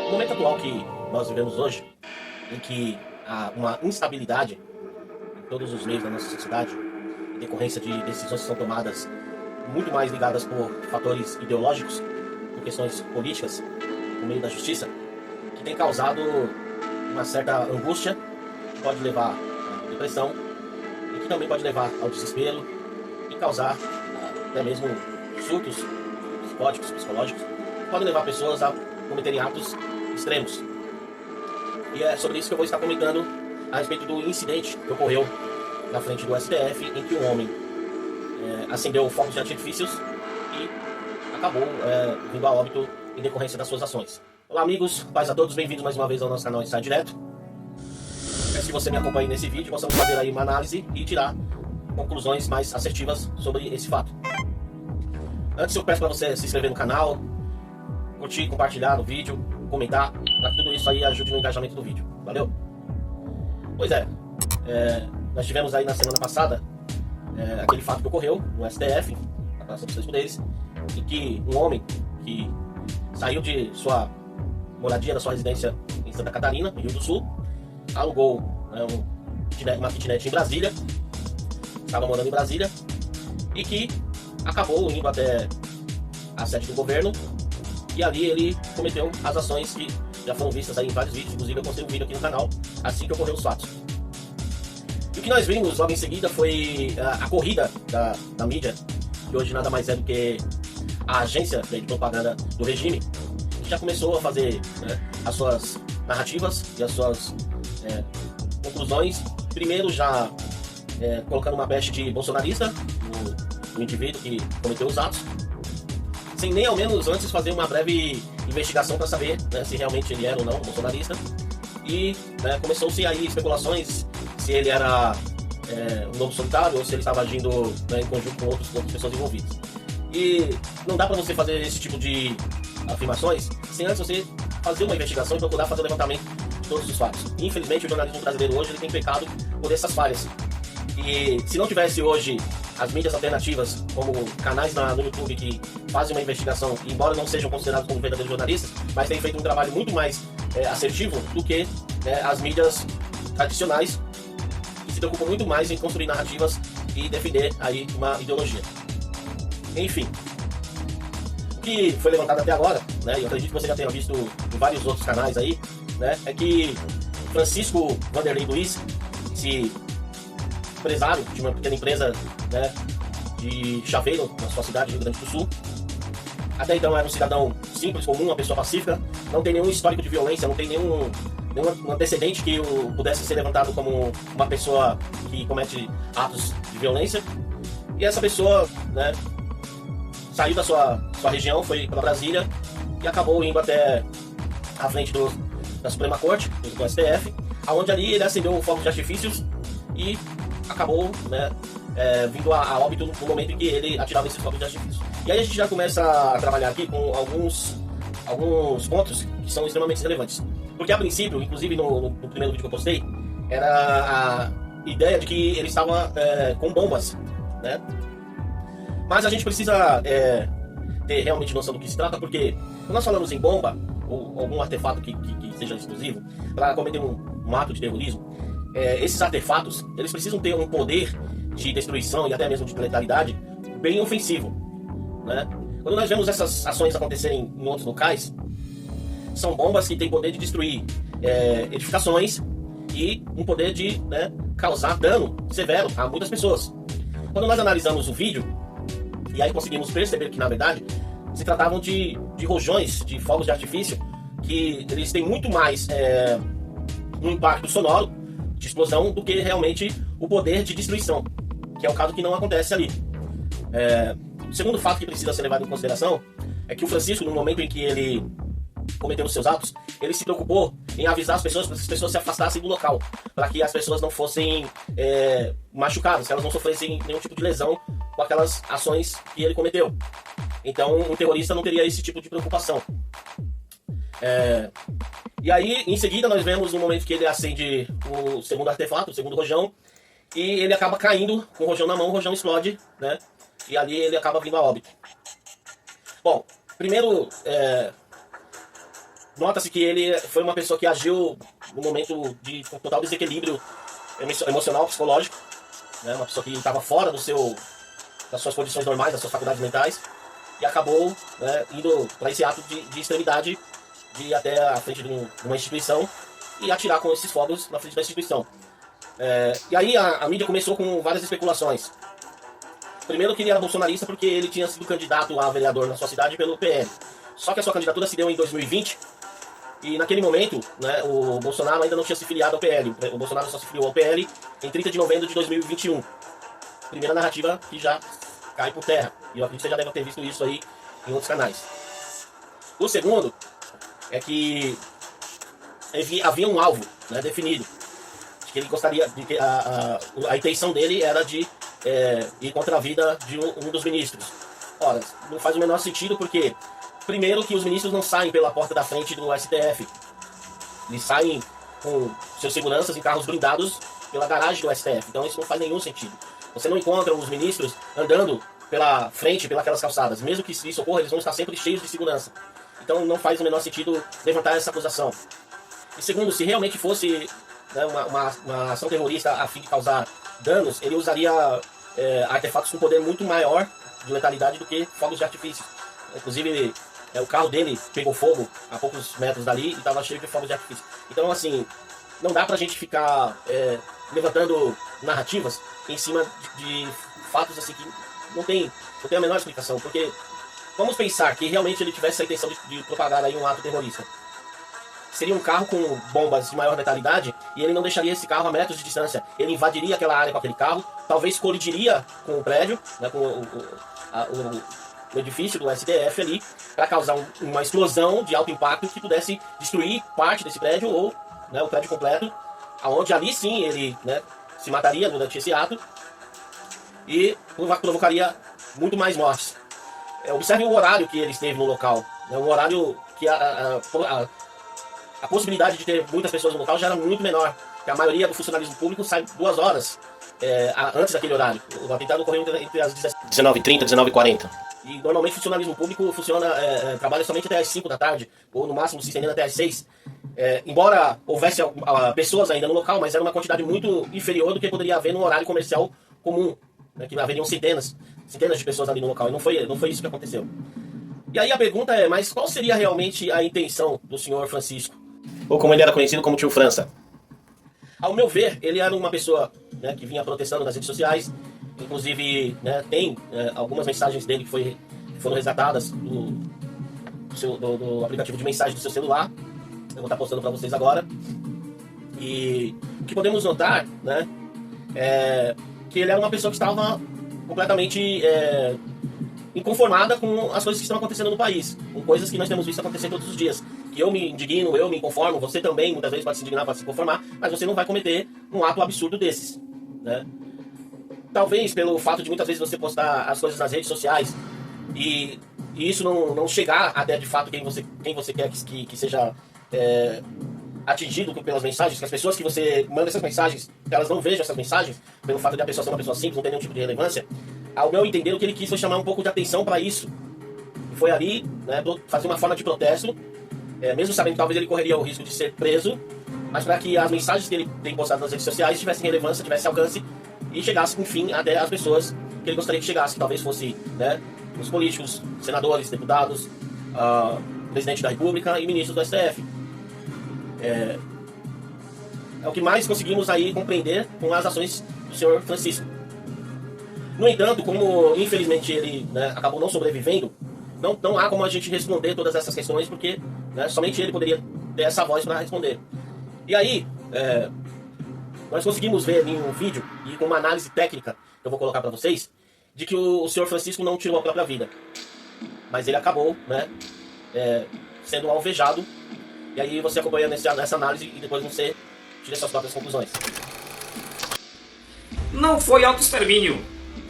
No momento atual que nós vivemos hoje, em que há uma instabilidade em todos os meios da nossa sociedade, em decorrência de decisões que são tomadas muito mais ligadas por fatores ideológicos, por questões políticas, por meio da justiça, que tem causado uma certa angústia, que pode levar à depressão e que também pode levar ao desespero e causar até mesmo surtos psicóticos, psicológicos, que podem levar pessoas a cometerem atos extremos. E é sobre isso que eu vou estar comentando a respeito do incidente que ocorreu na frente do STF, em que um homem acendeu fogos de artifícios e acabou vindo a óbito em decorrência das suas ações. Olá amigos, paz a todos, bem-vindos mais uma vez ao nosso canal Insight Direto. Peço que você me acompanhe nesse vídeo, possamos fazer aí uma análise e tirar conclusões mais assertivas sobre esse fato. Antes eu peço para você se inscrever no canal, curtir, compartilhar no vídeo, comentar, para que tudo isso aí ajude no engajamento do vídeo. Valeu? Pois nós tivemos aí na semana passada aquele fato que ocorreu no STF, na Praça dos Três Poderes, em que um homem que saiu de sua moradia, da sua residência em Santa Catarina, no Rio do Sul, alugou uma kitnet em Brasília, estava morando em Brasília, e que acabou indo até a sede do governo, e ali ele cometeu as ações que já foram vistas aí em vários vídeos, inclusive eu postei um vídeo aqui no canal assim que ocorreu os fatos. E o que nós vimos logo em seguida foi a corrida da mídia, que hoje nada mais é do que a agência de propaganda do regime, que já começou a fazer as suas narrativas e as suas conclusões, primeiro já colocando uma peste de bolsonarista no indivíduo que cometeu os atos, sem nem ao menos antes fazer uma breve investigação para saber se realmente ele era ou não bolsonarista. E começou-se aí especulações se ele era um lobo solitário ou se ele estava agindo em conjunto com outras pessoas envolvidas. E não dá para você fazer esse tipo de afirmações sem antes você fazer uma investigação e procurar fazer o levantamento de todos os fatos. Infelizmente o jornalismo brasileiro hoje ele tem pecado por essas falhas. E se não tivesse hoje as mídias alternativas, como canais no YouTube que fazem uma investigação, e embora não sejam considerados como verdadeiros jornalistas, mas têm feito um trabalho muito mais assertivo do que as mídias tradicionais, que se preocupam muito mais em construir narrativas e defender aí uma ideologia. Enfim, o que foi levantado até agora, e eu acredito que você já tenha visto em vários outros canais aí, é que Francisco Vanderlei Luiz, esse empresário de uma pequena empresa de chaveiro na sua cidade, Rio Grande do Sul, até então era um cidadão simples, comum, uma pessoa pacífica, não tem nenhum histórico de violência, não tem nenhum antecedente que pudesse ser levantado como uma pessoa que comete atos de violência. E essa pessoa saiu da sua região, foi para Brasília e acabou indo até a frente da Suprema Corte, do STF, onde ali ele acendeu fogos de artifícios e acabou vindo a óbito no momento em que ele atirava esses fogos de artifício. E aí a gente já começa a trabalhar aqui com alguns pontos que são extremamente relevantes. Porque a princípio, inclusive no primeiro vídeo que eu postei, era a ideia de que ele estava com bombas, Mas a gente precisa ter realmente noção do que se trata, porque quando nós falamos em bomba, ou algum artefato que seja exclusivo, para cometer um ato de terrorismo, esses artefatos, eles precisam ter um poder de destruição e até mesmo de letalidade bem ofensivo, Quando nós vemos essas ações acontecerem em outros locais, são bombas que têm poder de destruir edificações e um poder de causar dano severo a muitas pessoas. Quando nós analisamos o vídeo, e aí conseguimos perceber que na verdade se tratavam de rojões, de fogos de artifício, que eles têm muito mais um impacto sonoro de explosão do que realmente o poder de destruição, que é o caso que não acontece ali. O segundo fato que precisa ser levado em consideração é que o Francisco, no momento em que ele cometeu os seus atos, ele se preocupou em avisar as pessoas para que as pessoas se afastassem do local, para que as pessoas não fossem machucadas, que elas não sofressem nenhum tipo de lesão com aquelas ações que ele cometeu. Então um terrorista não teria esse tipo de preocupação. E aí, em seguida, nós vemos no momento que ele acende o segundo artefato, o segundo rojão, e ele acaba caindo com o rojão na mão, o rojão explode, e ali ele acaba vindo a óbito. Bom, primeiro, nota-se que ele foi uma pessoa que agiu no momento de total desequilíbrio emocional, psicológico, né? Uma pessoa que estava fora das suas condições normais, das suas faculdades mentais, e acabou, né, indo para esse ato de extremidade, de ir até a frente de uma instituição e atirar com esses fogos na frente da instituição. E aí a mídia começou com várias especulações. Primeiro que ele era bolsonarista porque ele tinha sido candidato a vereador na sua cidade pelo PL. Só que a sua candidatura se deu em 2020, e naquele momento, né, o Bolsonaro ainda não tinha se filiado ao PL. O Bolsonaro só se filiou ao PL em 30 de novembro de 2021. Primeira narrativa que já cai por terra. E eu acredito que você já deve ter visto isso aí em outros canais. O segundo é que havia um alvo, né, definido. De que ele gostaria, de que a intenção dele era de ir contra a vida de um dos ministros. Ora, não faz o menor sentido porque, primeiro, que os ministros não saem pela porta da frente do STF. Eles saem com seus seguranças em carros blindados pela garagem do STF. Então isso não faz nenhum sentido. Você não encontra os ministros andando pela frente, pelas calçadas. Mesmo que isso ocorra, eles vão estar sempre cheios de segurança. Então não faz o menor sentido levantar essa acusação. E segundo, se realmente fosse, né, uma ação terrorista a fim de causar danos, ele usaria artefatos com poder muito maior de letalidade do que fogos de artifício. Inclusive, o carro dele pegou fogo a poucos metros dali e estava cheio de fogos de artifício. Então, assim, não dá pra gente ficar levantando narrativas em cima de fatos assim que não tem a menor explicação. Porque vamos pensar que realmente ele tivesse a intenção de propagar aí um ato terrorista. Seria um carro com bombas de maior letalidade e ele não deixaria esse carro a metros de distância. Ele invadiria aquela área com aquele carro, talvez colidiria com o prédio, né, com o edifício do STF ali, para causar uma explosão de alto impacto que pudesse destruir parte desse prédio ou, né, o prédio completo, aonde ali sim ele, né, se mataria durante esse ato e provocaria muito mais mortes. Observe o horário que ele esteve no local, né, um horário que a possibilidade de ter muitas pessoas no local já era muito menor, porque a maioria do funcionalismo público sai 2 horas antes daquele horário. O atentado ocorreu entre as 19h30 e 19h40. E normalmente o funcionalismo público trabalha somente até as 5 da tarde, ou no máximo se estendendo até as 6. Embora houvesse pessoas ainda no local, mas era uma quantidade muito inferior do que poderia haver num horário comercial comum, né, que haveriam centenas de pessoas ali no local, e não foi isso que aconteceu. E aí a pergunta é, mas qual seria realmente a intenção do senhor Francisco? Ou como ele era conhecido como Tio França. Ao meu ver, ele era uma pessoa, né, que vinha protestando nas redes sociais. Inclusive, né, tem algumas mensagens dele que foram resgatadas do aplicativo de mensagem do seu celular. Eu vou estar postando para vocês agora. E o que podemos notar, né, é que ele era uma pessoa que estava completamente inconformada com as coisas que estão acontecendo no país, com coisas que nós temos visto acontecer todos os dias. Que eu me indigno, eu me inconformo, você também muitas vezes pode se indignar, pode se conformar, mas você não vai cometer um ato absurdo desses, né? Talvez pelo fato de muitas vezes você postar as coisas nas redes sociais e isso não chegar até de fato quem você quer que seja atingido pelas mensagens, que as pessoas que você manda essas mensagens, elas não vejam essas mensagens, pelo fato de a pessoa ser uma pessoa simples, não ter nenhum tipo de relevância. Ao meu entender, o que ele quis foi chamar um pouco de atenção para isso. E foi ali, né, fazer uma forma de protesto, mesmo sabendo que talvez ele correria o risco de ser preso, mas para que as mensagens que ele tem postado nas redes sociais tivessem relevância, tivessem alcance e chegassem, enfim, até as pessoas que ele gostaria que chegasse, que talvez fosse, né, os políticos, senadores, deputados, presidente da República e ministros do STF. É o que mais conseguimos aí compreender com as ações do senhor Francisco. No entanto, como infelizmente ele, né, acabou não sobrevivendo, não há como a gente responder todas essas questões, porque, né, somente ele poderia ter essa voz para responder. E aí, nós conseguimos ver em um vídeo, e com uma análise técnica que eu vou colocar para vocês, de que o senhor Francisco não tirou a própria vida. Mas ele acabou, né, sendo alvejado. E aí você acompanha nessa análise e depois você tira suas próprias conclusões. Não foi autoextermínio,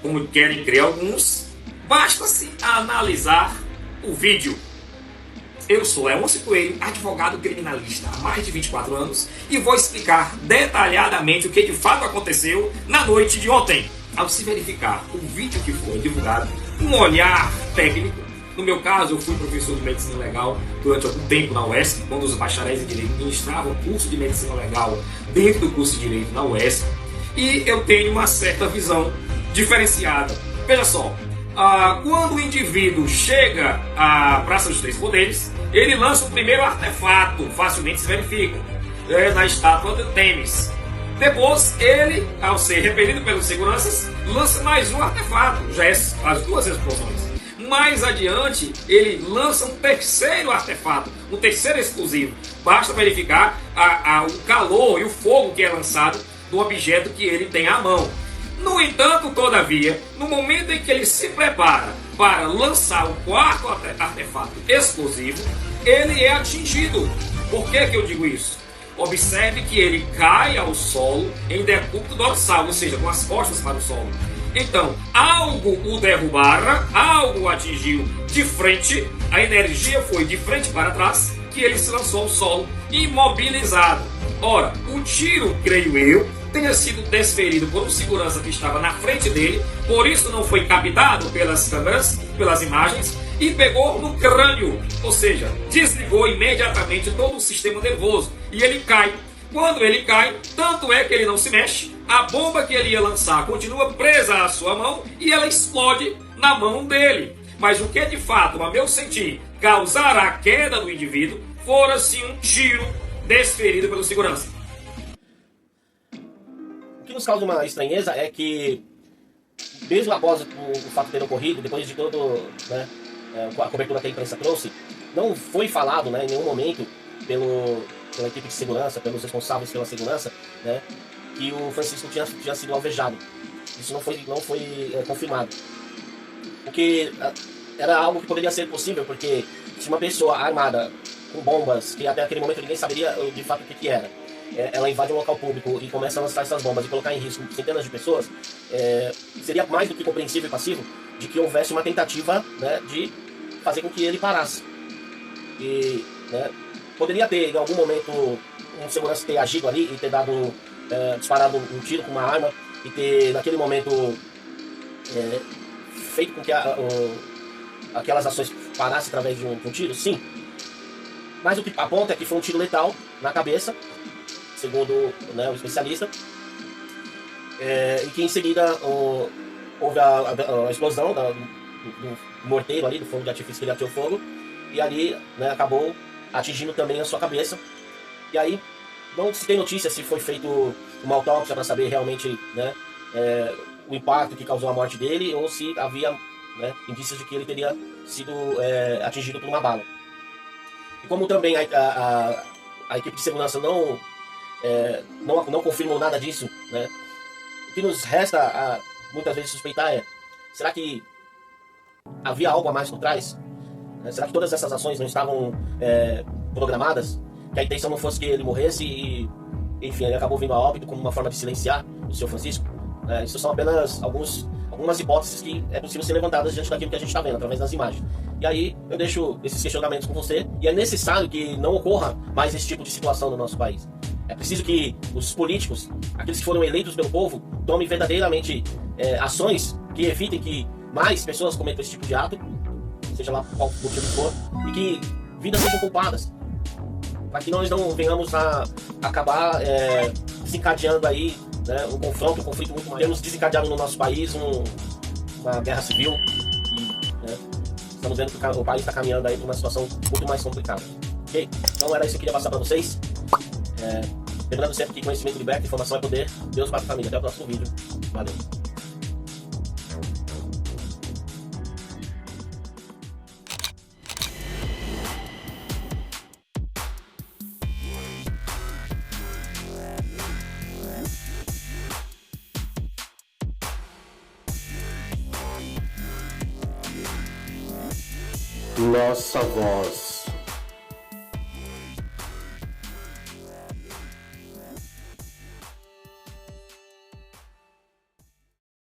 como querem crer alguns. Basta-se analisar o vídeo. Eu sou Leôncio Coelho, advogado criminalista há mais de 24 anos e vou explicar detalhadamente o que de fato aconteceu na noite de ontem. Ao se verificar o vídeo que foi divulgado, um olhar técnico No meu caso, eu fui professor de medicina legal durante algum tempo na UESC, quando os bacharéis em direito ministravam o curso de medicina legal dentro do curso de direito na UESC, e eu tenho uma certa visão diferenciada. Veja só, quando o indivíduo chega à Praça dos Três Poderes, ele lança o primeiro artefato, facilmente se verifica, na estátua de Temis. Depois, ele, ao ser repelido pelos seguranças, lança mais um artefato, já é as duas explosões. Mais adiante, ele lança um terceiro artefato, um terceiro explosivo. Basta verificar o calor e o fogo que é lançado do objeto que ele tem à mão. No entanto, todavia, no momento em que ele se prepara para lançar o quarto artefato explosivo, ele é atingido. Por que eu digo isso? Observe que ele cai ao solo em decúbito dorsal, ou seja, com as costas para o solo. Então, algo o derrubara, algo o atingiu de frente, a energia foi de frente para trás, que ele se lançou ao solo, imobilizado. Ora, o tiro, creio eu, tenha sido desferido por um segurança que estava na frente dele, por isso não foi captado pelas câmeras, pelas imagens, e pegou no crânio, ou seja, desligou imediatamente todo o sistema nervoso, e ele cai. Quando ele cai, tanto é que ele não se mexe, a bomba que ele ia lançar continua presa à sua mão e ela explode na mão dele. Mas o que de fato, a meu sentir, causará a queda do indivíduo, fora sim um tiro desferido pelo segurança. O que nos causa uma estranheza é que, mesmo após o fato ter ocorrido, depois de todo, né, a cobertura que a imprensa trouxe, não foi falado, né, em nenhum momento pela equipe de segurança, pelos responsáveis pela segurança, né, que o Francisco tinha sido alvejado. Isso não foi confirmado. Porque era algo que poderia ser possível, porque se uma pessoa armada com bombas, que até aquele momento ninguém saberia de fato o que era, ela invade um local público e começa a lançar essas bombas e colocar em risco centenas de pessoas, seria mais do que compreensível e passivo de que houvesse uma tentativa, né, de fazer com que ele parasse. E, né, poderia ter, em algum momento, um segurança ter agido ali e ter dado, disparado um tiro com uma arma e ter, naquele momento, feito com que aquelas ações parassem através de um tiro, sim. Mas o que aponta é que foi um tiro letal na cabeça, segundo, né, o especialista, e que em seguida houve a explosão do morteiro ali, do fogo de artifício que ele atirou fogo, e ali, né, acabou atingindo também a sua cabeça. E aí não se tem notícia se foi feito uma autópsia para saber realmente, né, o impacto que causou a morte dele, ou se havia, né, indícios de que ele teria sido atingido por uma bala. E como também a equipe de segurança não confirmou nada disso, né, o que nos resta muitas vezes suspeitar será que havia algo a mais por trás? Será que todas essas ações não estavam programadas? Que a intenção não fosse que ele morresse e, enfim, ele acabou vindo a óbito como uma forma de silenciar o seu Francisco? Isso são apenas algumas hipóteses que é possível ser levantadas diante daquilo que a gente está vendo, através das imagens. E aí eu deixo esses questionamentos com você, e é necessário que não ocorra mais esse tipo de situação no nosso país. É preciso que os políticos, aqueles que foram eleitos pelo povo, tomem verdadeiramente ações que evitem que mais pessoas cometam esse tipo de ato, seja lá qual motivo for, e que vidas sejam poupadas, para que nós não venhamos a acabar desencadeando aí, né, um conflito muito maior. Temos desencadeado no nosso país uma guerra civil e, né, estamos vendo que o país está caminhando aí para uma situação muito mais complicada. Ok? Então era isso que eu queria passar para vocês. Lembrando sempre que conhecimento liberta, informação é poder. Deus para a família. Até o próximo vídeo. Valeu. Nossa voz.